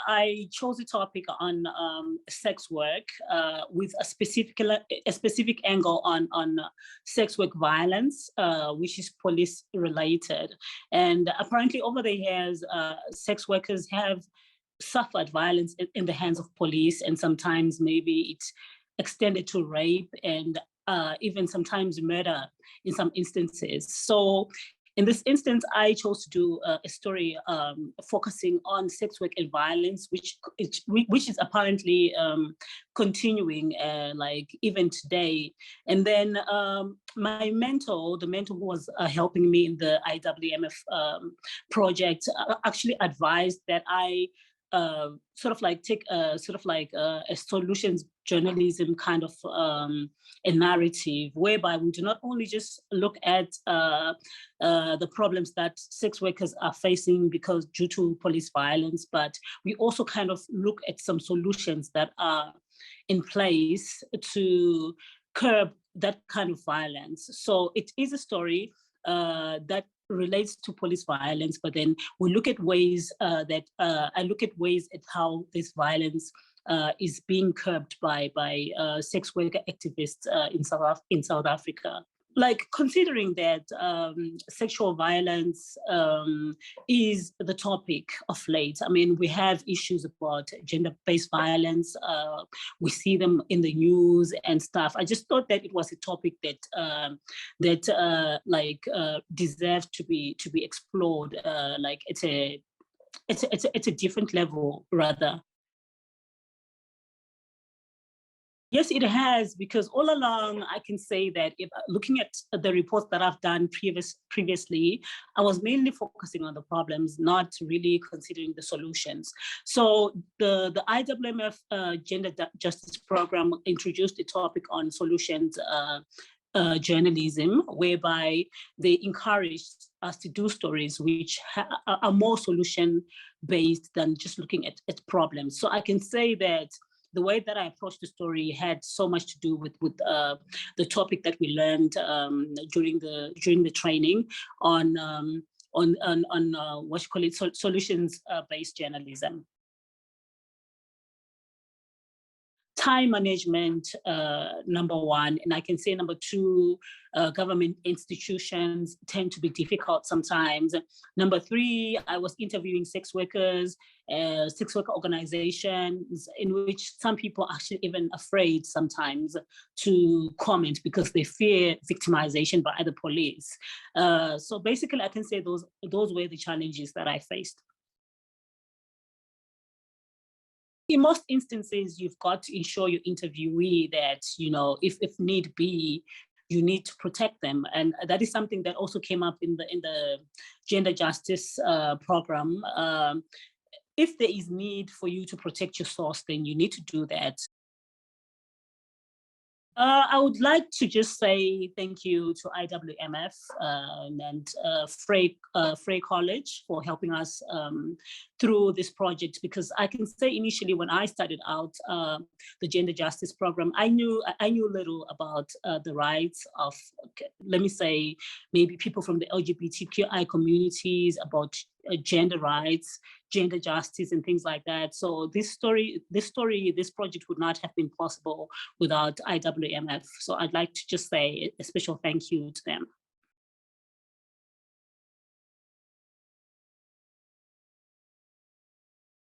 I chose a topic on sex work with a specific angle on sex work violence, which is police related. And apparently over the years, sex workers have suffered violence in the hands of police, and sometimes maybe it's extended to rape and even sometimes murder in some instances. So in this instance, I chose to do a story focusing on sex work and violence, which is apparently continuing like even today. And then my mentor, the mentor who was helping me in the IWMF project, actually advised that I sort of like take a solutions journalism kind of a narrative, whereby we do not only just look at the problems that sex workers are facing because due to police violence, but we also kind of look at some solutions that are in place to curb that kind of violence. So it is a story that relates to police violence, but then we look at ways I look at ways at how this violence is being curbed by sex worker activists in South Africa. Like, considering that sexual violence is the topic of late. I mean, we have issues about gender-based violence. We see them in the news and stuff. I just thought that it was a topic that deserved to be explored. Like, it's a different level, rather. Yes, it has, because all along I can say that if looking at the reports that I've done previously, I was mainly focusing on the problems, not really considering the solutions. So the IWMF Gender Justice Programme introduced a topic on solutions journalism, whereby they encouraged us to do stories which are more solution-based than just looking at problems. So I can say that the way that I approached the story had so much to do with the topic that we learned during the training on what you call it, solutions-based journalism. Time management, number one, and I can say number two, government institutions tend to be difficult sometimes. Number three, I was interviewing sex workers, sex worker organizations, in which some people are actually even afraid sometimes to comment because they fear victimization by the police. So basically, I can say those were the challenges that I faced. In most instances, you've got to ensure your interviewee that, you know, if need be, you need to protect them. And that is something that also came up in the gender justice program. If there is need for you to protect your source, then you need to do that. I would like to just say thank you to IWMF and Frey College for helping us through this project, because I can say initially when I started out the gender justice program, I knew little about the rights of, let me say, maybe people from the LGBTQI communities, about gender rights, gender justice, and things like that. So this project would not have been possible without IWMF. So I'd like to just say a special thank you to them.